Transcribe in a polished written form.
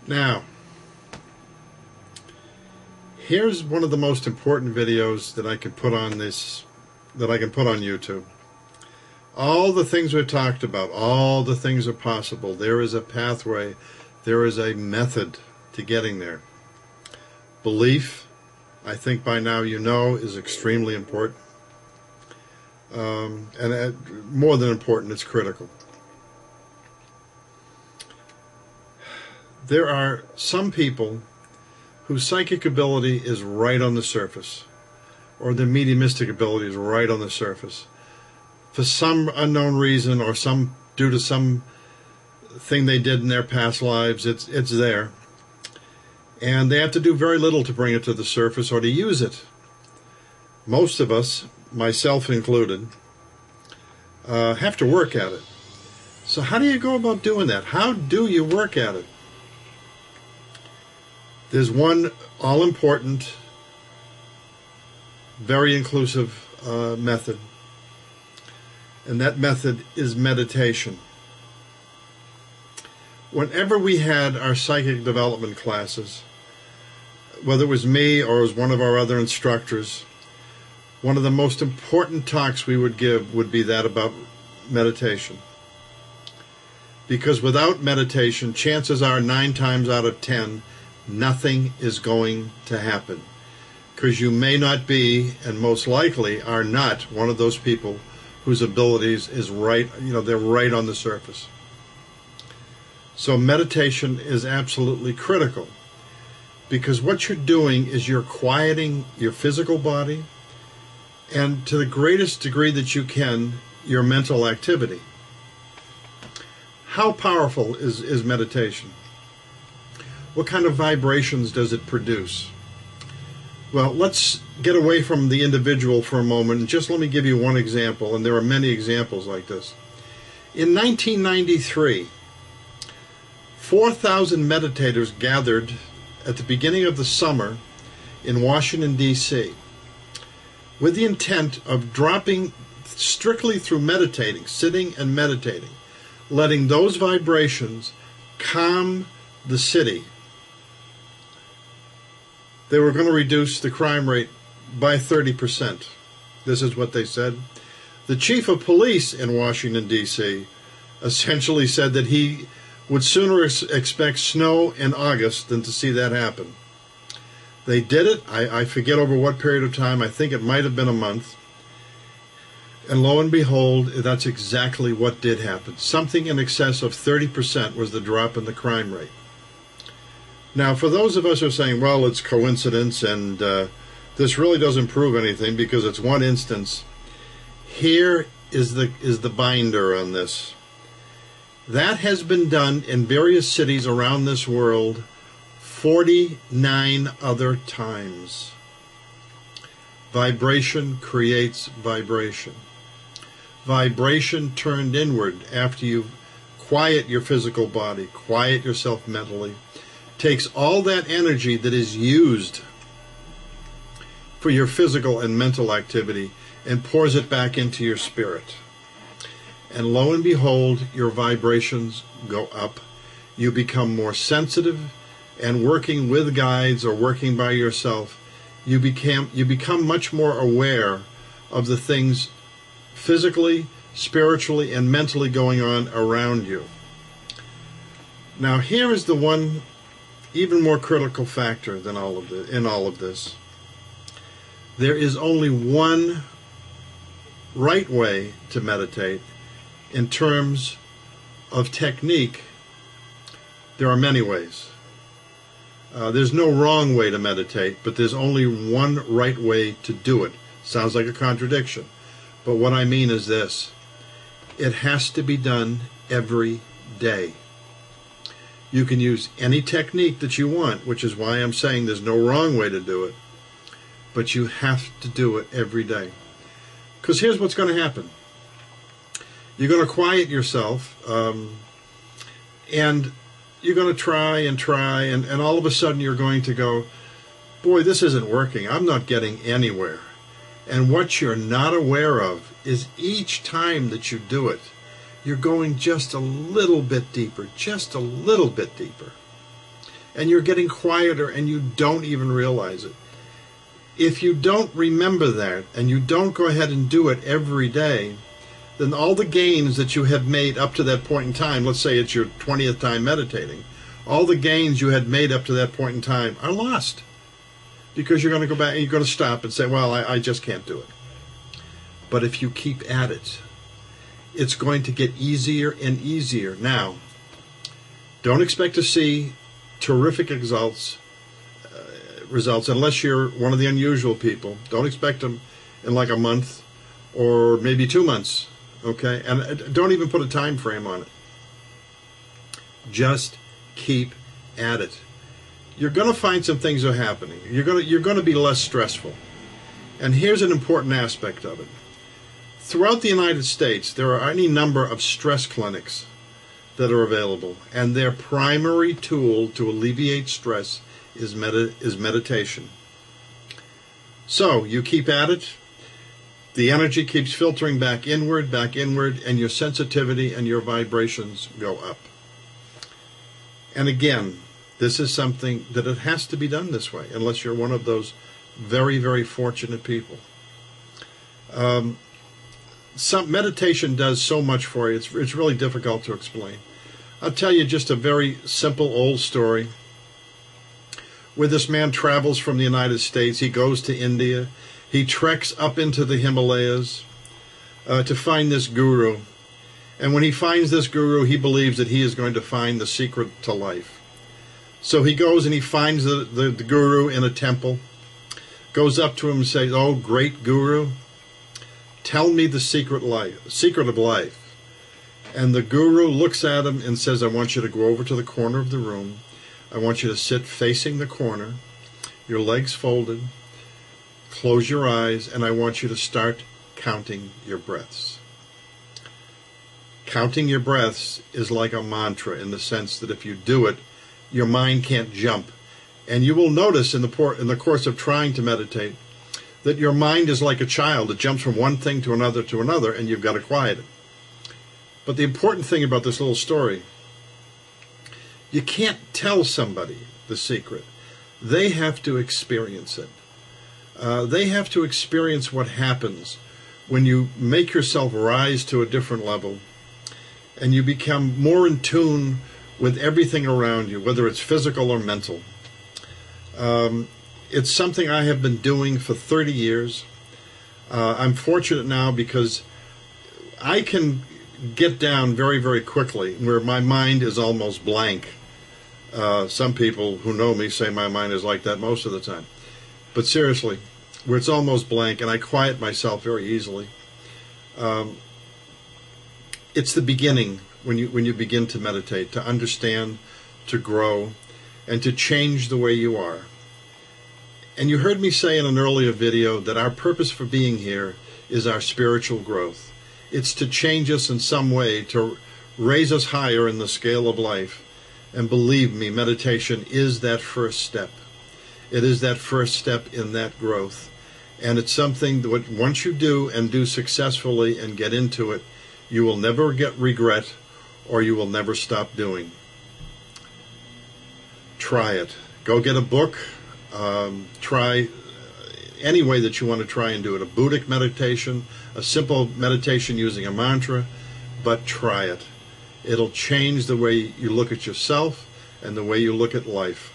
Now, here's one of the most important videos that I can put on YouTube. All the things we've talked about, all the things are possible. There is a pathway, there is a method to getting there. Belief, I think by now you know, is extremely important. And more than important, it's critical. There are some people whose psychic ability is right on the surface, or their mediumistic ability is right on the surface. For some unknown reason, or due to some thing they did in their past lives, it's there. And they have to do very little to bring it to the surface or to use it. Most of us, myself included, have to work at it. So how do you go about doing that? How do you work at it? There's one all-important, very inclusive method, and that method is meditation. Whenever we had our psychic development classes, whether it was me or it was one of our other instructors, one of the most important talks we would give would be that about meditation. Because without meditation, chances are 9 times out of 10, nothing is going to happen. Because you may not be, and most likely are not, one of those people whose abilities is right, they're right on the surface. So meditation is absolutely critical, because what you're doing is you're quieting your physical body, and to the greatest degree that you can, your mental activity. How powerful is meditation? What kind of vibrations does it produce? Well, let's get away from the individual for a moment, and just let me give you one example, and there are many examples like this. In 1993, 4,000 meditators gathered at the beginning of the summer in Washington, D.C., with the intent of dropping strictly through meditating, sitting and meditating, letting those vibrations calm the city. They were going to reduce the crime rate by 30%. This is what they said. The chief of police in Washington, D.C. essentially said that he would sooner expect snow in August than to see that happen. They did it. I forget over what period of time. I think it might have been a month. And lo and behold, that's exactly what did happen. Something in excess of 30% was the drop in the crime rate. Now, for those of us who are saying, well, it's coincidence and this really doesn't prove anything because it's one instance, here is the binder on this. That has been done in various cities around this world 49 other times. Vibration creates vibration. Vibration turned inward after you quiet your physical body, quiet yourself mentally, takes all that energy that is used for your physical and mental activity and pours it back into your spirit. And lo and behold, your vibrations go up. You become more sensitive, and working with guides or working by yourself, you become much more aware of the things physically, spiritually, and mentally going on around you. Now, here is the one even more critical factor than in all of this. There is only one right way to meditate. In terms of technique, there are many ways. There's no wrong way to meditate, but there's only one right way to do it. Sounds like a contradiction, but what I mean is this. It has to be done every day. You can use any technique that you want, which is why I'm saying there's no wrong way to do it, but you have to do it every day. Because here's what's going to happen. You're going to quiet yourself, and you're going to try, and all of a sudden you're going to go, boy, this isn't working. I'm not getting anywhere. And what you're not aware of is each time that you do it, you're going just a little bit deeper, just a little bit deeper. and you're getting quieter and you don't even realize it. If you don't remember that and you don't go ahead and do it every day, then all the gains that you have made up to that point in time, let's say it's your 20th time meditating, all the gains you had made up to that point in time are lost. Because you're going to go back and you're going to stop and say, well, I just can't do it. But if you keep at it, it's going to get easier and easier. Now, don't expect to see terrific results unless you're one of the unusual people. Don't expect them in like a month or maybe 2 months. Okay, and don't even put a time frame on it. Just keep at it. You're going to find some things are happening. You're going to be less stressful. And here's an important aspect of it. Throughout the United States, there are any number of stress clinics that are available, and their primary tool to alleviate stress is meditation. So you keep at it. The energy keeps filtering back inward, and your sensitivity and your vibrations go up. And again, this is something that it has to be done this way, unless you're one of those very, very fortunate people. Some meditation does so much for you, it's really difficult to explain. I'll tell you just a very simple old story where this man travels from the United States. He goes to India. He treks up into the Himalayas to find this guru. And when he finds this guru, he believes that he is going to find the secret to life. So he goes and he finds the guru in a temple, goes up to him and says, "Oh, great guru, tell me the secret of life." And the guru looks at him and says, "I want you to go over to the corner of the room. I want you to sit facing the corner, your legs folded, close your eyes, and I want you to start counting your breaths." Counting your breaths is like a mantra in the sense that if you do it, your mind can't jump. And you will notice in the course of trying to meditate that your mind is like a child. It jumps from one thing to another, and you've got to quiet it. But the important thing about this little story, you can't tell somebody the secret. They have to experience it. They have to experience what happens when you make yourself rise to a different level and you become more in tune with everything around you, whether it's physical or mental. It's something I have been doing for 30 years. I'm fortunate now because I can get down very, very quickly where my mind is almost blank. Some people who know me say my mind is like that most of the time. But seriously, where it's almost blank, and I quiet myself very easily. It's the beginning when you begin to meditate, to understand, to grow, and to change the way you are. And you heard me say in an earlier video that our purpose for being here is our spiritual growth. It's to change us in some way, to raise us higher in the scale of life. And believe me, meditation is that first step. It is that first step in that growth. And it's something that once you do and do successfully and get into it, you will never regret, or you will never stop doing. Try it. Go get a book. Try any way that you want to try and do it. A Buddhic meditation, a simple meditation using a mantra, but try it. It'll change the way you look at yourself and the way you look at life.